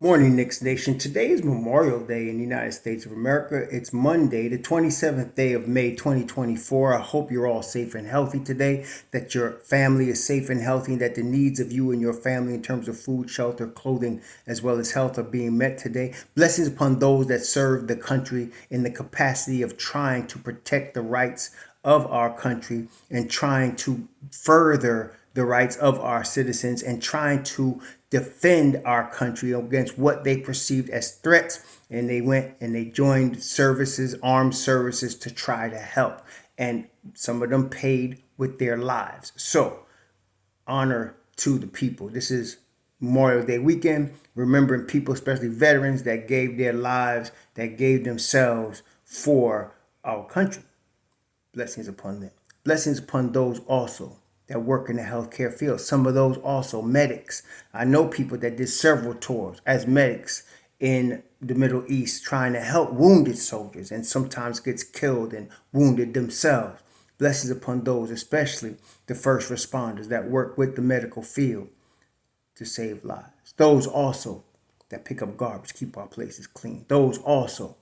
Morning, Knicks Nation. Today is Memorial Day in the United States of America. It's Monday, the 27th day of May, 2024. I hope you're all safe and healthy today, that your family is safe and healthy, and that the needs of you and your family in terms of food, shelter, clothing, as well as health are being met today. Blessings upon those that serve the country in the capacity of trying to protect the rights of our country and trying to further the rights of our citizens and trying to defend our country against what they perceived as threats. And they went and they joined services, armed services, to try to help. And some of them paid with their lives. So, honor to the people. This is Memorial Day weekend, remembering people, especially veterans, that gave their lives, that gave themselves for our country. Blessings upon them. Blessings upon those also that work in the healthcare field. Some of those also medics. I know people that did several tours as medics in the Middle East trying to help wounded soldiers and sometimes gets killed and wounded themselves. Blessings upon those, especially the first responders that work with the medical field to save lives. Those also that pick up garbage, keep our places clean. Those also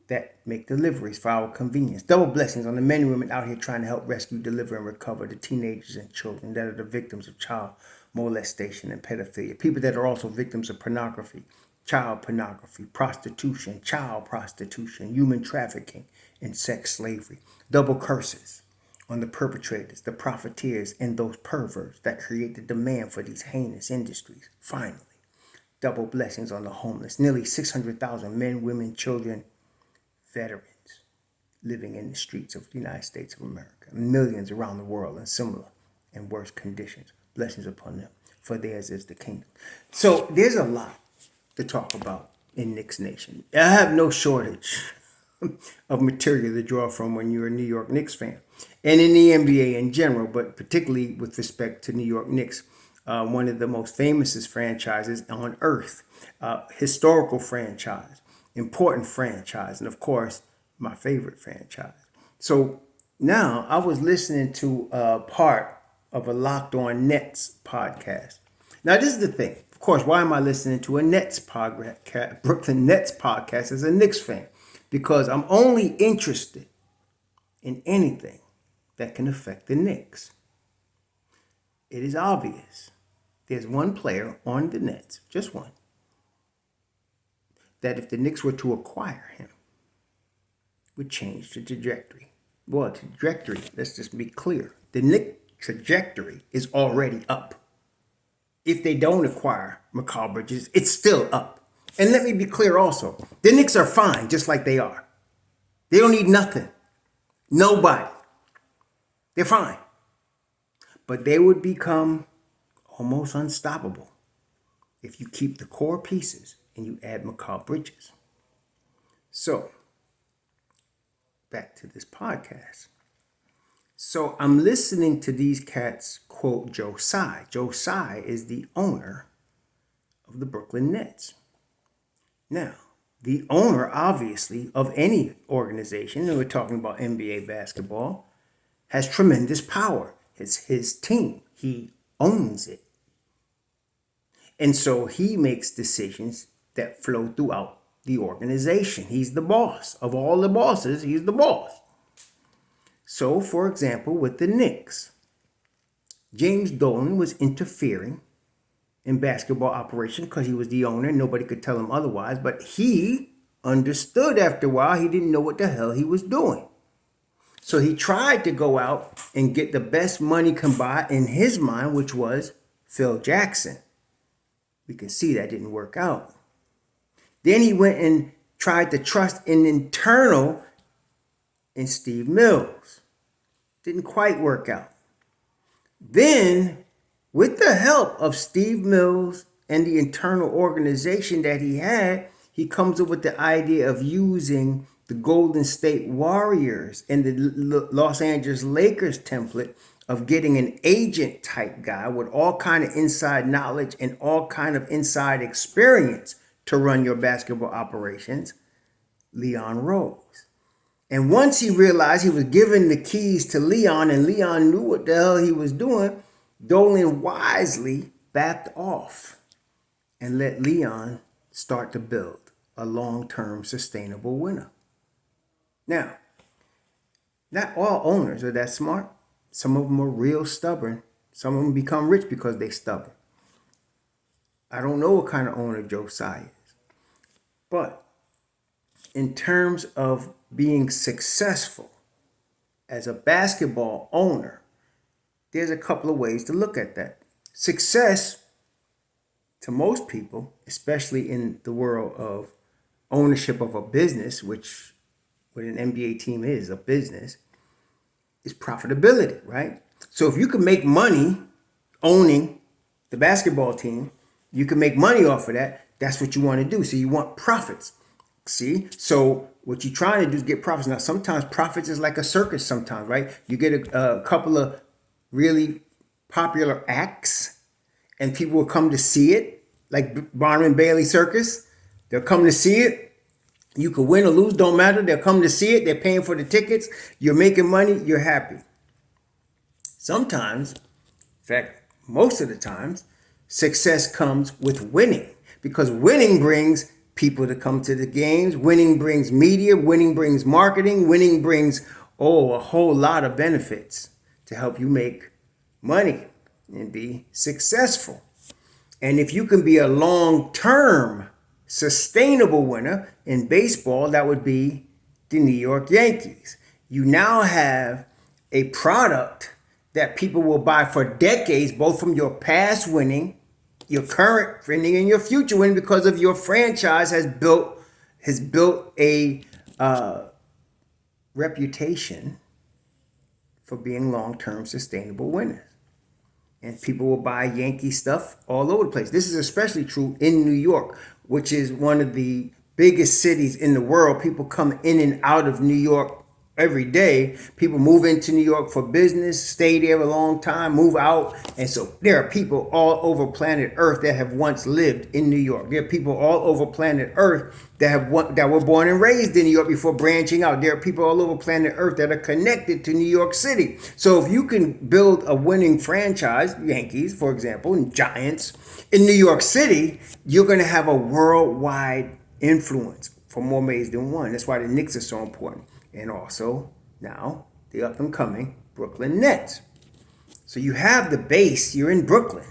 that make deliveries for our convenience. Double blessings on the men and women out here trying to help rescue, deliver, and recover the teenagers and children that are the victims of child molestation and pedophilia. People that are also victims of pornography, child pornography, prostitution, child prostitution, human trafficking, and sex slavery. Double curses on the perpetrators, the profiteers, and those perverts that create the demand for these heinous industries. Finally, double blessings on the homeless. Nearly 600,000 men, women, children, veterans living in the streets of the United States of America, millions around the world in similar and worse conditions. Blessings upon them, for theirs is the kingdom. So there's a lot to talk about in Knicks Nation. I have no shortage of material to draw from when you're a New York Knicks fan, and in the NBA in general, but particularly with respect to New York Knicks, one of the most famous franchises on earth, historical franchise, important franchise, and of course, my favorite franchise. So now I was listening to a part of a Locked On Nets podcast. Now, this is the thing. Of course, why am I listening to a Nets podcast, Brooklyn Nets podcast as a Knicks fan? Because I'm only interested in anything that can affect the Knicks. It is obvious. There's one player on the Nets, just one, that if the Knicks were to acquire him, would change the trajectory. Well, trajectory, let's just be clear. The Knicks trajectory is already up. If they don't acquire Mikal Bridges, it's still up. And let me be clear also. The Knicks are fine just like they are. They don't need nothing. Nobody. They're fine. But they would become almost unstoppable if you keep the core pieces and you add Mikal Bridges. So, back to this podcast. So I'm listening to these cats quote Joe Tsai. Joe Tsai is the owner of the Brooklyn Nets. Now, the owner, obviously, of any organization, and we're talking about NBA basketball, has tremendous power. It's his team. He owns it. And so he makes decisions that flow throughout the organization. He's the boss. Of all the bosses, he's the boss. So, for example, with the Knicks, James Dolan was interfering in basketball operation because he was the owner. Nobody could tell him otherwise. But he understood after a while he didn't know what the hell he was doing. So he tried to go out and get the best money can buy in his mind, which was Phil Jackson. We can see that didn't work out. Then he went and tried to trust an internal in Steve Mills. Didn't quite work out. Then, with the help of Steve Mills and the internal organization that he had, he comes up with the idea of using the Golden State Warriors and the Los Angeles Lakers template of getting an agent type guy with all kind of inside knowledge and all kind of inside experience to run your basketball operations, Leon Rose. And once he realized he was giving the keys to Leon and Leon knew what the hell he was doing, Dolan wisely backed off and let Leon start to build a long-term sustainable winner. Now, not all owners are that smart. Some of them are real stubborn. Some of them become rich because they're stubborn. I don't know what kind of owner Joe Tsai is. But in terms of being successful as a basketball owner, there's a couple of ways to look at that. Success, to most people, especially in the world of ownership of a business, which what an NBA team is, a business, is profitability, right? So if you can make money owning the basketball team, you can make money off of that. That's what you want to do. So you want profits. See? So what you're trying to do is get profits. Now, sometimes profits is like a circus sometimes, right? You get a couple of really popular acts and people will come to see it, like Barnum and Bailey Circus. They'll come to see it. You could win or lose, don't matter. They'll come to see it. They're paying for the tickets. You're making money. You're happy. Sometimes, in fact, most of the times, success comes with winning because winning brings people to come to the games. Winning brings media. Winning brings marketing. Winning brings, a whole lot of benefits to help you make money and be successful. And if you can be a long-term sustainable winner in baseball, that would be the New York Yankees. You now have a product that people will buy for decades, both from your past winning, your current winning, and your future winning, because of your franchise has built a reputation for being long-term sustainable winners. And people will buy Yankee stuff all over the place. This is especially true in New York, which is one of the biggest cities in the world. People come in and out of New York every day. People move into New York for business, stay there a long time, move out. And so there are people all over planet Earth that have once lived in New York. There are people all over planet Earth that were born and raised in New York before branching out. There are people all over planet Earth that are connected to New York City. So if you can build a winning franchise, Yankees, for example, and Giants, in New York City, you're going to have a worldwide influence for more ways than one. That's why the Knicks are so important. And also, now, the up-and-coming Brooklyn Nets. So you have the base. You're in Brooklyn.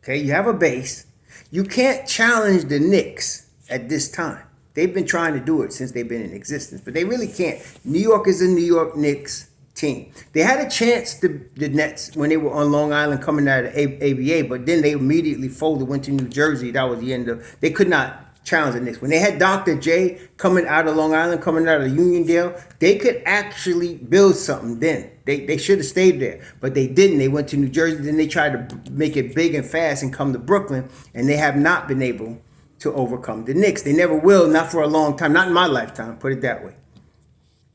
Okay, you have a base. You can't challenge the Knicks at this time. They've been trying to do it since they've been in existence, but they really can't. New York is a New York Knicks team. They had a chance, the Nets, when they were on Long Island coming out of the ABA, but then they immediately folded, went to New Jersey. That was the end of. They could not challenge the Knicks. When they had Dr. J coming out of Long Island, coming out of Uniondale, they could actually build something then. They should have stayed there, but they didn't. They went to New Jersey, then they tried to make it big and fast and come to Brooklyn, and they have not been able to overcome the Knicks. They never will, not for a long time, not in my lifetime, put it that way.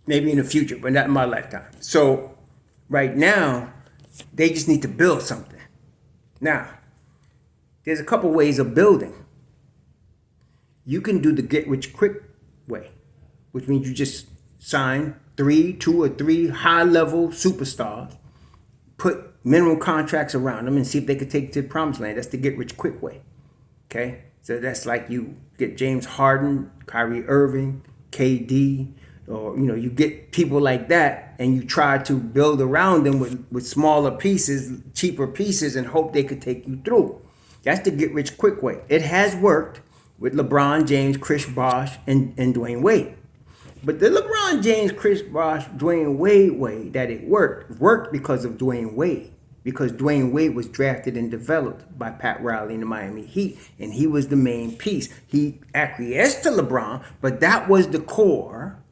Maybe in the future, but not in my lifetime. So right now, they just need to build something. Now, there's a couple ways of building. You can do the get-rich-quick way, which means you just sign two or three high-level superstars, put minimum contracts around them, and see if they could take you to the promised land. That's the get-rich-quick way, okay? So that's like you get James Harden, Kyrie Irving, KD, or, you get people like that, and you try to build around them with smaller pieces, cheaper pieces, and hope they could take you through. That's the get-rich-quick way. It has worked with LeBron James, Chris Bosh, and Dwayne Wade. But the LeBron James, Chris Bosh, Dwayne Wade way that it worked because of Dwayne Wade. Because Dwayne Wade was drafted and developed by Pat Riley in the Miami Heat, and he was the main piece. He acquiesced to LeBron, but that was the core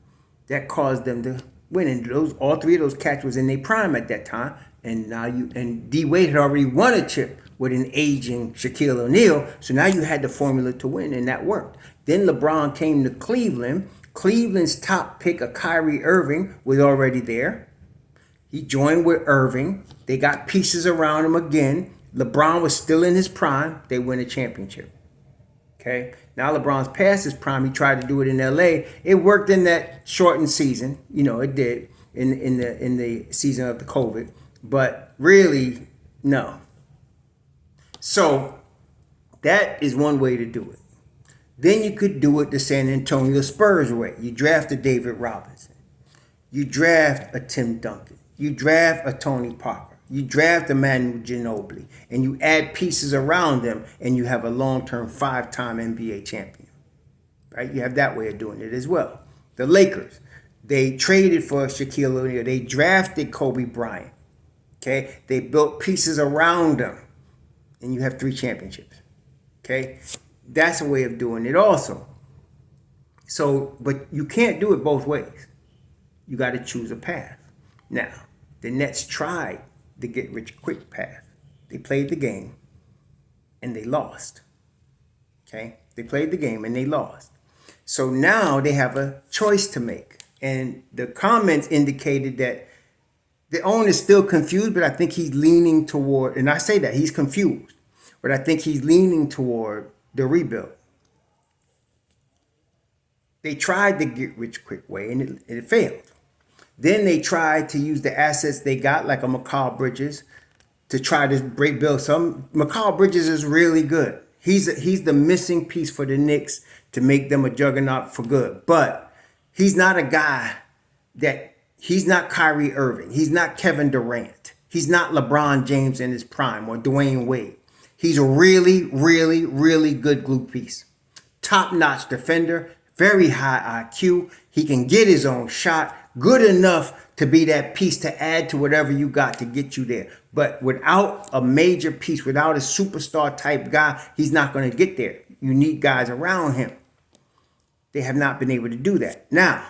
that caused them to win. And all three of those cats was in their prime at that time. And D Wade had already won a chip with an aging Shaquille O'Neal. So now you had the formula to win, and that worked. Then LeBron came to Cleveland. Cleveland's top pick, a Kyrie Irving, was already there. He joined with Irving. They got pieces around him again. LeBron was still in his prime. They win a championship. Okay. Now LeBron's past his prime. He tried to do it in LA. It worked in that shortened season. It did in the season of the COVID. But really, no. So that is one way to do it. Then you could do it the San Antonio Spurs way. You draft a David Robinson. You draft a Tim Duncan. You draft a Tony Parker. You draft a Manu Ginobili. And you add pieces around them, and you have a long-term 5-time NBA champion. Right? You have that way of doing it as well. The Lakers, they traded for Shaquille O'Neal. They drafted Kobe Bryant. Okay? They built pieces around them, and you have 3 championships. Okay? That's a way of doing it also. So, but you can't do it both ways. You got to choose a path. Now, the Nets tried the get rich quick path. They played the game and they lost. Okay? They played the game and they lost. So now they have a choice to make. And the comments indicated that the owner is still confused, but I think he's leaning toward, and I say that, he's confused, but I think he's leaning toward the rebuild. They tried the get rich quick way and it failed. Then they tried to use the assets they got, like a Mikal Bridges, to try to build some. Mikal Bridges is really good. He's the missing piece for the Knicks to make them a juggernaut for good. But he's not a guy he's not Kyrie Irving. He's not Kevin Durant. He's not LeBron James in his prime or Dwayne Wade. He's a really, really, really good glue piece. Top-notch defender, very high IQ. He can get his own shot. Good enough to be that piece to add to whatever you got to get you there. But without a major piece, without a superstar type guy, he's not going to get there. You need guys around him. They have not been able to do that. Now,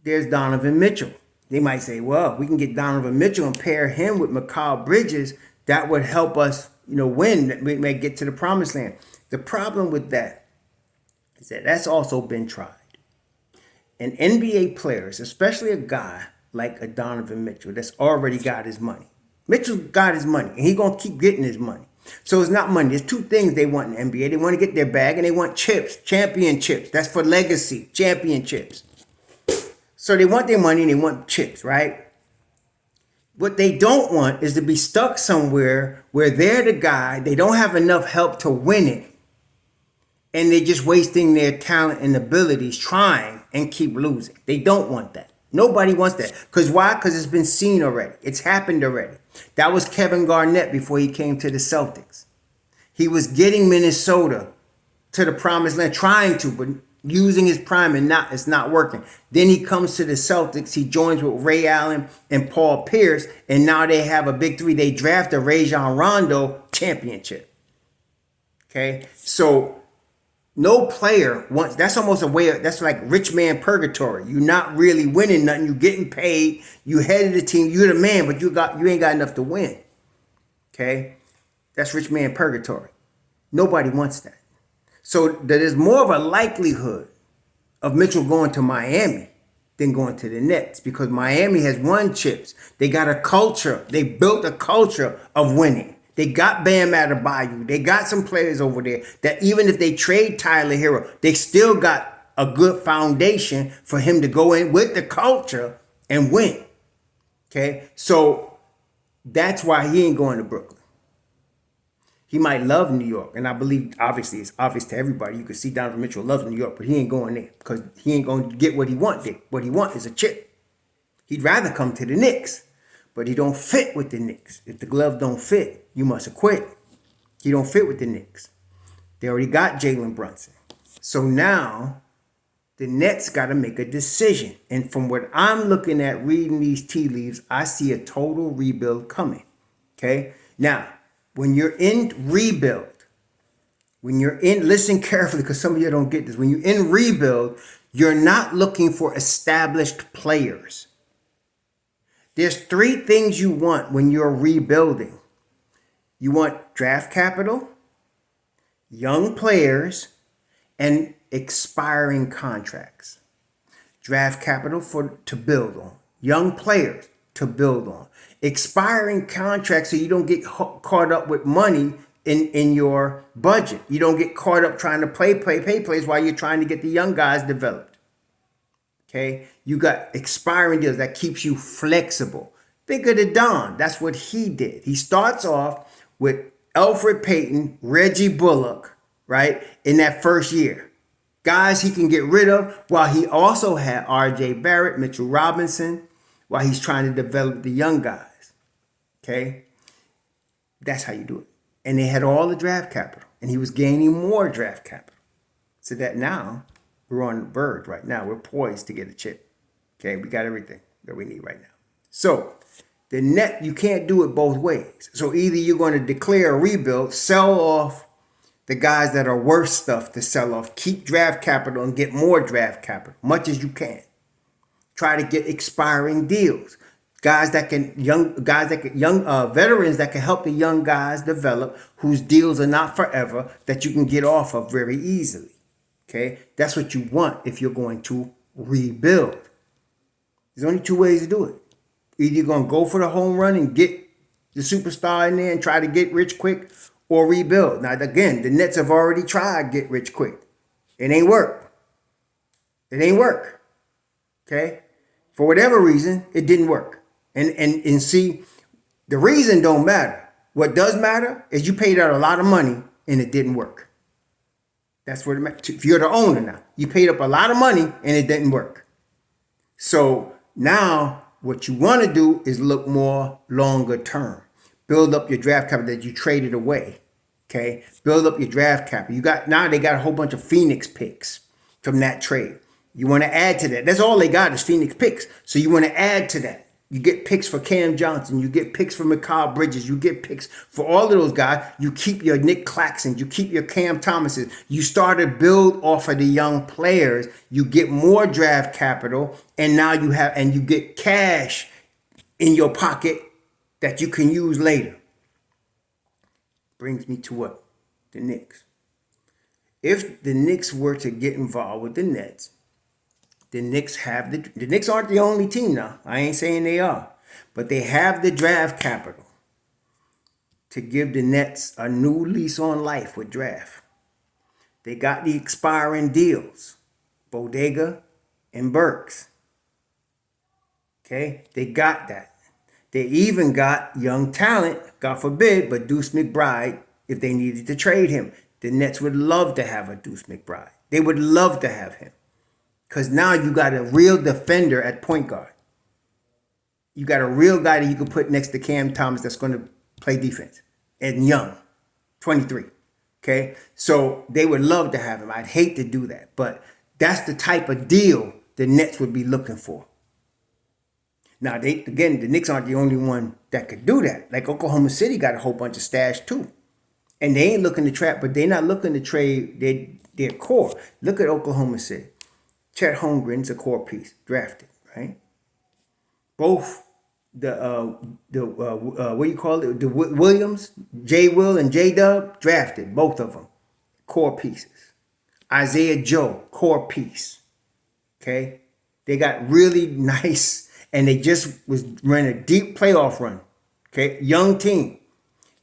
there's Donovan Mitchell. They might say, well, we can get Donovan Mitchell and pair him with Mikal Bridges. That would help us, win. We may get to the promised land. The problem with that is that that's also been tried. And NBA players, especially a guy like a Donovan Mitchell that's already got his money. Mitchell got his money, and he's going to keep getting his money. So it's not money. There's 2 things they want in the NBA. They want to get their bag, and they want chips, championships. That's for legacy, championships. So they want their money, and they want chips, right? What they don't want is to be stuck somewhere where they're the guy, they don't have enough help to win it, and they're just wasting their talent and abilities trying and keep losing. They don't want that. Nobody wants that. Because why? Because it's been seen already. It's happened already. That was Kevin Garnett before he came to the Celtics. He was getting Minnesota to the promised land, trying to, but using his prime and it's not working. Then he comes to the Celtics. He joins with Ray Allen and Paul Pierce, and now they have a big 3. They draft a Rajon Rondo championship. Okay? So no player wants, that's almost a way of, that's like rich man purgatory. You're not really winning nothing. You're getting paid. You head of the team. You're the man, but you ain't got enough to win. Okay? That's rich man purgatory. Nobody wants that. So there's more of a likelihood of Mitchell going to Miami than going to the Nets, because Miami has won chips. They got a culture. They built a culture of winning. They got Bam Adebayo. They got some players over there that even if they trade Tyler Hero, they still got a good foundation for him to go in with the culture and win. Okay? So that's why he ain't going to Brooklyn. He might love New York, and I believe, obviously, it's obvious to everybody. You can see Donovan Mitchell loves New York, but he ain't going there because he ain't going to get what he wants there. What he wants is a chip. He'd rather come to the Knicks, but he don't fit with the Knicks. If the glove don't fit, you must have quit. He don't fit with the Knicks. They already got Jalen Brunson. So now the Nets got to make a decision. And from what I'm looking at, reading these tea leaves, I see a total rebuild coming. Okay? Now, when you're in rebuild, listen carefully because some of you don't get this. When you're in rebuild, you're not looking for established players. There's 3 things you want when you're rebuilding. You want draft capital, young players, and expiring contracts. Draft capital to build on. Young players to build on. Expiring contracts so you don't get caught up with money in your budget. You don't get caught up trying to pay plays while you're trying to get the young guys developed. Okay? You got expiring deals that keeps you flexible. Think of the Don. That's what he did. He starts off with Alfred Payton, Reggie Bullock, right, in that first year. Guys he can get rid of, while he also had R.J. Barrett, Mitchell Robinson, while he's trying to develop the young guys. Okay? That's how you do it. And they had all the draft capital, and he was gaining more draft capital. So that now we're on the verge right now. We're poised to get a chip. Okay, we got everything that we need right now. So the net, you can't do it both ways. So either you're going to declare a rebuild, sell off the guys that are worth stuff to sell off, keep draft capital and get more draft capital, much as you can. Try to get expiring deals. Veterans that can help the young guys develop, whose deals are not forever, that you can get off of very easily. Okay, that's what you want if you're going to rebuild. There's only two ways to do it. Either you're going to go for the home run and get the superstar in there and try to get rich quick, or rebuild. Now, again, the Nets have already tried get rich quick. It ain't work. It ain't work. Okay? For whatever reason, it didn't work. And see, the reason don't matter. What does matter is you paid out a lot of money and it didn't work. That's what it matters. If you're the owner now, you paid up a lot of money and it didn't work. So now what you want to do is look more longer term. Build up your draft capital that you traded away. Okay? Build up your draft capital. They got a whole bunch of Phoenix picks from that trade. You want to add to that. That's all they got is Phoenix picks. So you want to add to that. You get picks for Cam Johnson. You get picks for Mikal Bridges. You get picks for all of those guys. You keep your Nick Claxtons. You keep your Cam Thomases. You start to build off of the young players. You get more draft capital, and now you get cash in your pocket that you can use later. Brings me to what? The Knicks. If the Knicks were to get involved with the Nets, the Knicks the Knicks aren't the only team now. I ain't saying they are. But they have the draft capital to give the Nets a new lease on life with draft. They got the expiring deals. Bodega and Burks. Okay? They got that. They even got young talent, God forbid, but Deuce McBride, if they needed to trade him. The Nets would love to have a Deuce McBride. They would love to have him. Because now you got a real defender at point guard. You got a real guy that you can put next to Cam Thomas that's going to play defense. And young, 23. Okay? So they would love to have him. I'd hate to do that. But that's the type of deal the Nets would be looking for. Now, the Knicks aren't the only one that could do that. Like Oklahoma City got a whole bunch of stash too. And they ain't looking to trap, but they're not looking to trade their core. Look at Oklahoma City. Chet Holmgren's a core piece, drafted, right? Both the Williams, J. Will and J. Dub, drafted, both of them, core pieces. Isaiah Joe, core piece, okay? They got really nice, and they just was running a deep playoff run, okay? Young team.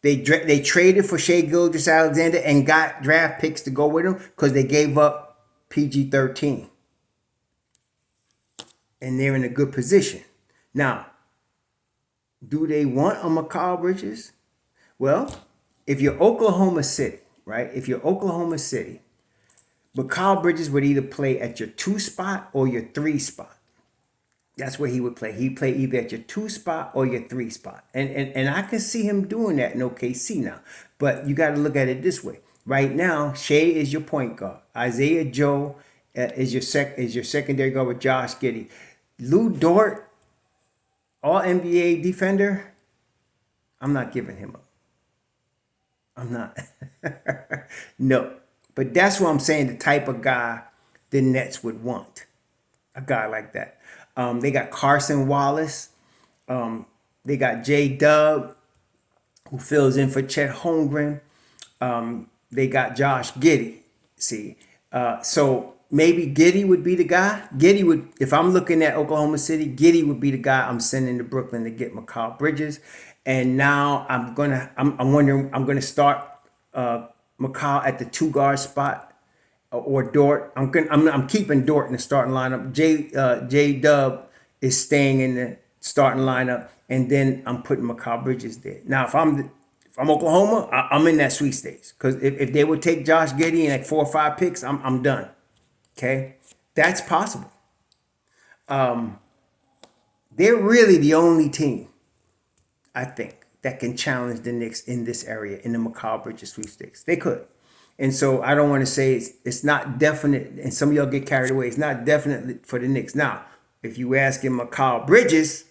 They traded for Shai Gilgeous-Alexander and got draft picks to go with them because they gave up PG-13. And they're in a good position. Now, do they want a Mikal Bridges? Well, if you're Oklahoma City, right? If you're Oklahoma City, Mikal Bridges would either play at your 2 spot or your 3 spot. That's where he would play. He'd play either at your 2 spot or your 3 spot. And I can see him doing that in OKC now. But you got to look at it this way. Right now, Shai is your point guard. Isaiah Joe is your secondary guard with Josh Giddey. Lou Dort, all NBA defender, I'm not giving him up. I'm not. No. But that's what I'm saying, the type of guy the Nets would want. A guy like that. They got Carson Wallace. They got J. Dub, who fills in for Chet Holmgren. They got Josh Giddey. See, so maybe Giddey would be the guy. Giddey would, if I'm looking at Oklahoma City, Giddey would be the guy I'm sending to Brooklyn to get Mikal Bridges. And now I'm gonna start Mikal at the 2 guard spot or Dort. I'm keeping Dort in the starting lineup. J Dub is staying in the starting lineup, and then I'm putting Mikal Bridges there. Now, if If I'm Oklahoma, I'm in that sweepstakes. Because if they would take Josh Giddey in like 4 or 5 picks, I'm done. Okay? That's possible. They're really the only team, I think, that can challenge the Knicks in this area, in the Mikal Bridges sweepstakes. They could. And so I don't want to say it's not definite, and some of y'all get carried away. It's not definite for the Knicks. Now, if you ask him Mikal Bridges,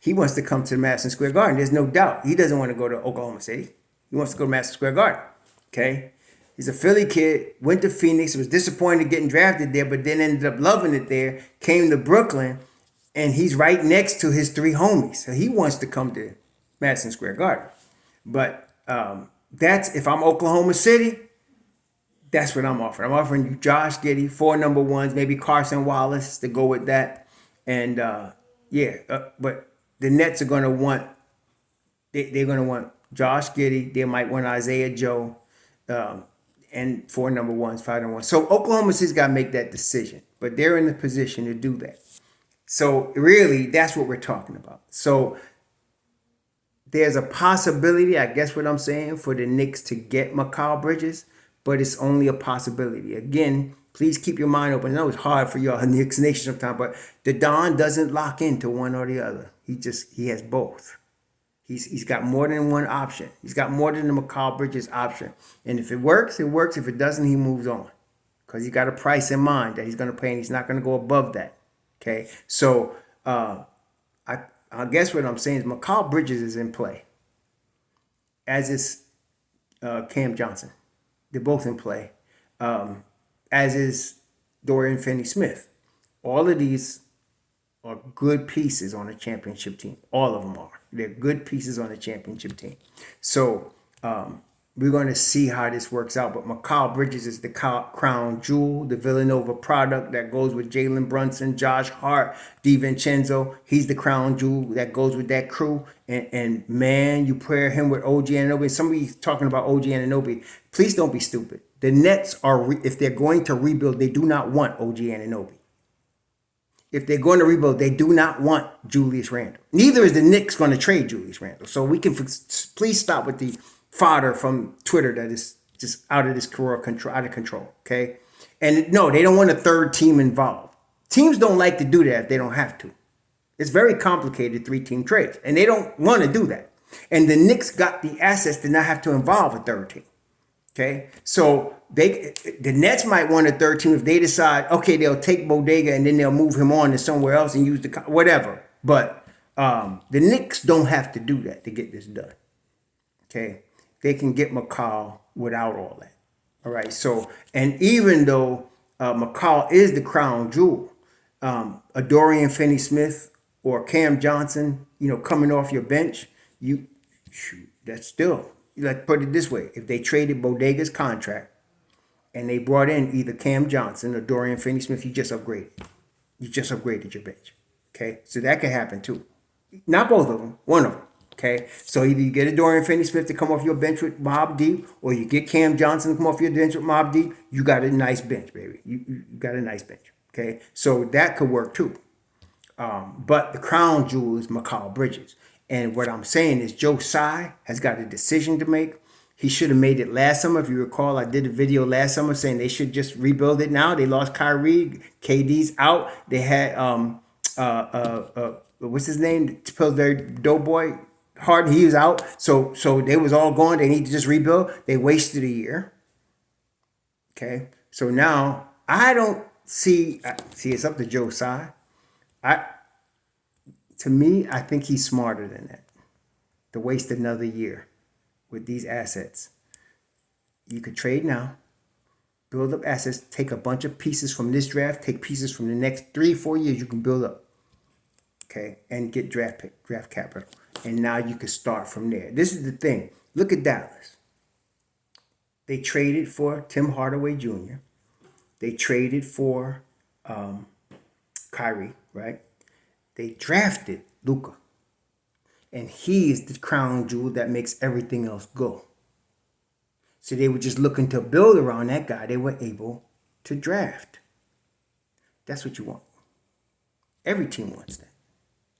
he wants to come to Madison Square Garden. There's no doubt. He doesn't want to go to Oklahoma City. He wants to go to Madison Square Garden. Okay? He's a Philly kid, went to Phoenix, was disappointed getting drafted there, but then ended up loving it there, came to Brooklyn, and he's right next to his 3 homies. So he wants to come to Madison Square Garden. But that's, if I'm Oklahoma City, that's what I'm offering. I'm offering you Josh Giddey, 4 number ones, maybe Carson Wallace to go with that. And but the Nets are going to want, they're going to want Josh Giddey. They might want Isaiah Joe, and 4 number ones, 5 number ones. So Oklahoma City's got to make that decision, but they're in the position to do that. So really, that's what we're talking about. So there's a possibility, I guess what I'm saying, for the Knicks to get Mikal Bridges, but it's only a possibility. Again, please keep your mind open. I know it's hard for y'all in Knicks Nation sometimes, but the Don doesn't lock into one or the other. He has both. He's got more than one option. He's got more than the Mikal Bridges option. And if it works, it works. If it doesn't, he moves on. Because he's got a price in mind that he's going to pay, and he's not going to go above that. Okay? So I guess what I'm saying is Mikal Bridges is in play, as is Cam Johnson. They're both in play, as is Dorian Finney-Smith. All of these are good pieces on a championship team. All of them are. They're good pieces on a championship team. So we're going to see how this works out. But Mikal Bridges is the crown jewel, the Villanova product that goes with Jalen Brunson, Josh Hart, DiVincenzo. He's the crown jewel that goes with that crew. And man, you pair him with OG Anunoby. Somebody's talking about OG Anunoby. Please don't be stupid. The Nets are, if they're going to rebuild, they do not want OG Anunoby. If they're going to rebuild, they do not want Julius Randle. Neither is the Knicks going to trade Julius Randle. So we can please stop with the fodder from Twitter that is just out of control. Okay, and no, they don't want a third team involved. Teams don't like to do that if they don't have to. It's very complicated 3-team trades, and they don't want to do that. And the Knicks got the assets to not have to involve a third team. Okay, so the Nets might want a third team if they decide, okay, they'll take Bodega and then they'll move him on to somewhere else and use the whatever. But the Knicks don't have to do that to get this done. Okay, they can get Mikal without all that. All right, so, and even though Mikal is the crown jewel, a Dorian Finney-Smith or Cam Johnson, coming off your bench, that's still. Let's put it this way. If they traded Bodega's contract and they brought in either Cam Johnson or Dorian Finney-Smith, you just upgraded. You just upgraded your bench. Okay? So that could happen too. Not both of them. One of them. Okay? So either you get a Dorian Finney-Smith to come off your bench with Mobb Deep, or you get Cam Johnson to come off your bench with Mobb Deep. You got a nice bench, baby. You got a nice bench. Okay? So that could work too. But the crown jewel is Mikal Bridges. And what I'm saying is Joe Tsai has got a decision to make. He should have made it last summer. If you recall, I did a video last summer saying they should just rebuild it now. They lost Kyrie. KD's out. They had, what's his name? Pillsbury Doughboy. Harden, he was out. So they was all gone. They need to just rebuild. They wasted a year. Okay. So now I don't see it's up to Joe Tsai. To me, I think he's smarter than that. To waste another year with these assets. You could trade now, build up assets, take a bunch of pieces from this draft, take pieces from the next 3-4 years you can build up. Okay, and get draft capital. And now you can start from there. This is the thing. Look at Dallas. They traded for Tim Hardaway Jr. They traded for Kyrie, right? They drafted Luka. And he is the crown jewel that makes everything else go. So they were just looking to build around that guy. They were able to draft. That's what you want. Every team wants that.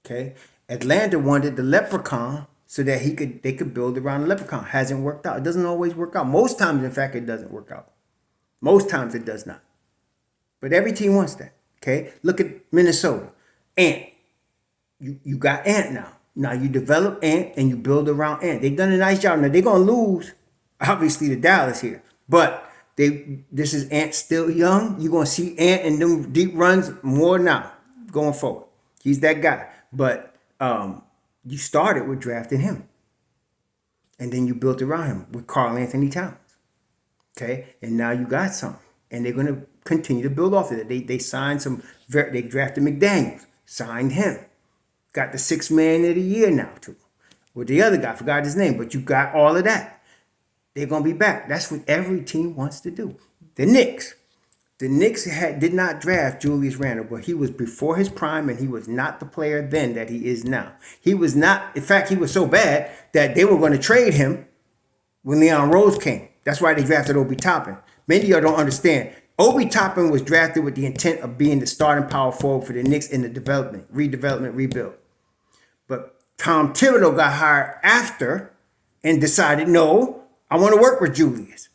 Okay? Atlanta wanted the leprechaun so that they could build around the leprechaun. Hasn't worked out. It doesn't always work out. Most times, in fact, it doesn't work out. Most times it does not. But every team wants that. Okay? Look at Minnesota. Ant. You got Ant now. Now you develop Ant and you build around Ant. They've done a nice job. Now they're gonna lose, obviously, to Dallas here. But this is Ant still young. You're gonna see Ant and them deep runs more now going forward. He's that guy. But you started with drafting him. And then you built around him with Karl Anthony Towns. Okay? And now you got some. And they're gonna continue to build off of it. They signed they drafted McDaniels, signed him. Got the 6th man of the year now too. With the other guy, I forgot his name, but you got all of that. They're gonna be back. That's what every team wants to do. The Knicks did not draft Julius Randle, but he was before his prime, and he was not the player then that he is now. He was not. In fact, he was so bad that they were going to trade him when Leon Rose came. That's why they drafted Obi Toppin. Many of y'all don't understand. Obi Toppin was drafted with the intent of being the starting power forward for the Knicks in the redevelopment, rebuild. But Tom Thibodeau got hired after and decided, no, I want to work with Julius.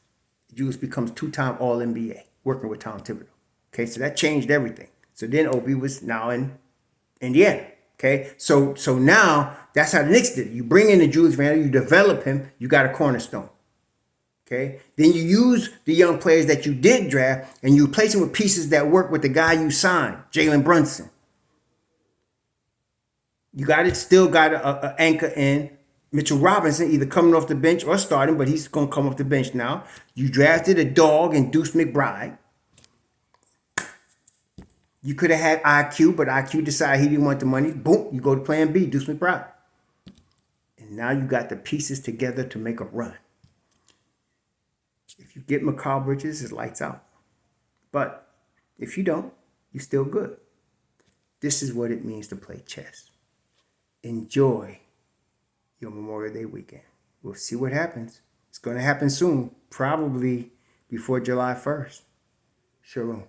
Julius becomes 2-time All-NBA working with Tom Thibodeau. Okay, so that changed everything. So then Obi was now in Indiana. Okay, so now that's how the Knicks did it. You bring in the Julius Randle, you develop him, you got a cornerstone. Okay, then you use the young players that you did draft and you replace them with pieces that work with the guy you signed, Jalen Brunson. You still got an anchor in Mitchell Robinson, either coming off the bench or starting, but he's going to come off the bench now. You drafted a dog in Deuce McBride. You could have had IQ, but IQ decided he didn't want the money. Boom, you go to plan B, Deuce McBride. And now you got the pieces together to make a run. If you get Mikal Bridges, it's lights out. But if you don't, you're still good. This is what it means to play chess. Enjoy your Memorial Day weekend. We'll see what happens. It's going to happen soon, probably before July 1st. Shalom.